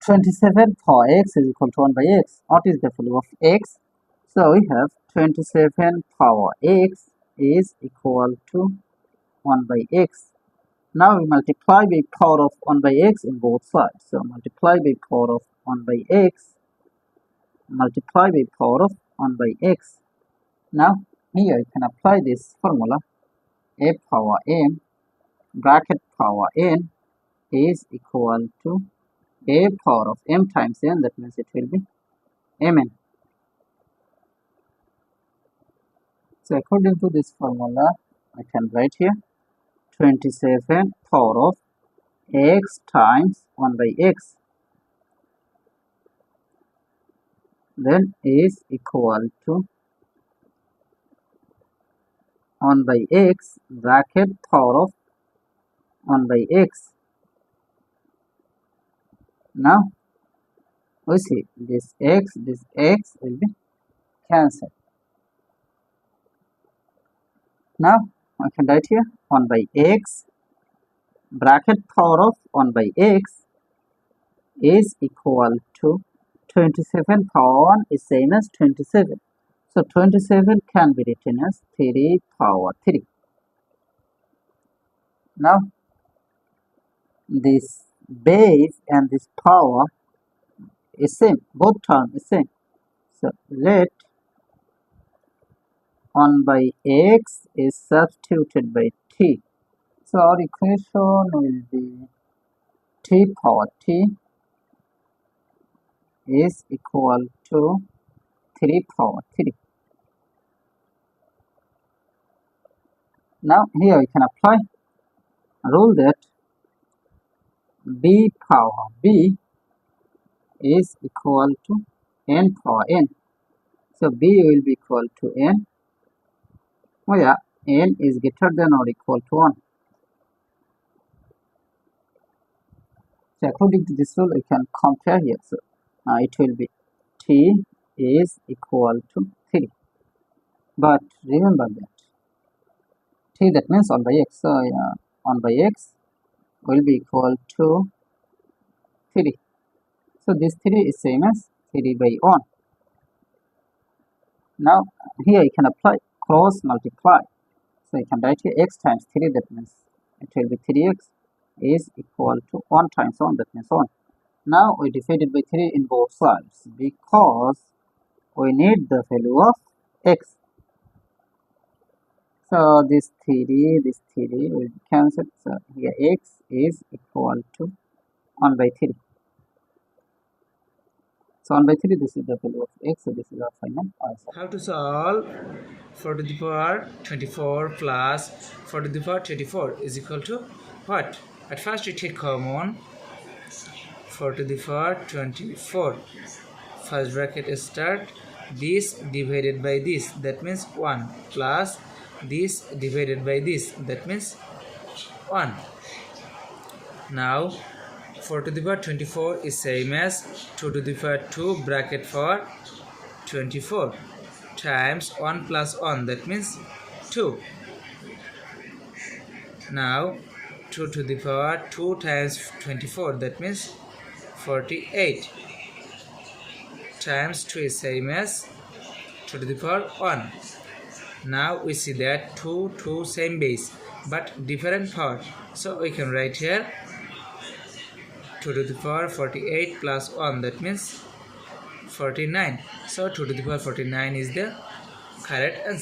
27 power x is equal to 1 by x. What is the value of x? So we have 27 power x is equal to 1 by x. Now we multiply by power of 1 by x in both sides. So multiply by power of 1 by x, multiply by power of 1 by x. Now here you can apply this formula. A power m bracket power n is equal to a power of m times n, that means it will be mn. So according to this formula, I can write here 27 power of x times 1 by x then is equal to 1 by x bracket power of 1 by x. Now we see this x will be cancelled. Now I can write here 1 by x bracket power of 1 by x is equal to 27 power 1 is same as 27. So 27 can be written as 3 power 3. Now this base and this power is same, both terms is same. So let 1 by x is substituted by t. So our equation will be t power t is equal to 3 power 3. Now here we can apply a rule that b power b is equal to n power n. So b will be equal to n where n is greater than or equal to 1. So according to this rule, we can compare here. So it will be t is equal to 3. But remember that t, that means 1 by x. So 1 by x will be equal to 3. So this 3 is same as 3 by 1. Now here you can apply cross multiply. So you can write here x times 3, that means it will be 3x is equal to 1 times 1, that means 1. Now we divided by 3 in both sides because we need the value of x. So this 3 will be cancelled. So here x is equal to 1 by 3. So 1 by 3, this is the value of x. So this is our final answer. How to solve 4 to the power 24 plus 4 to the power 24 is equal to what? At first we take common 4 to the power 24. First bracket start this divided by this, that means 1, plus this divided by this, that means 1. Now 4 to the power 24 is same as 2 to the power 2 bracket for 24 times 1 plus 1, that means 2. Now 2 to the power 2 times 24, that means 48 times 2 is same as 2 to the power 1. Now we see that 2 same base but different power, so we can write here 2 to the power 48 plus 1, that means 49. So 2 to the power 49 is the correct answer.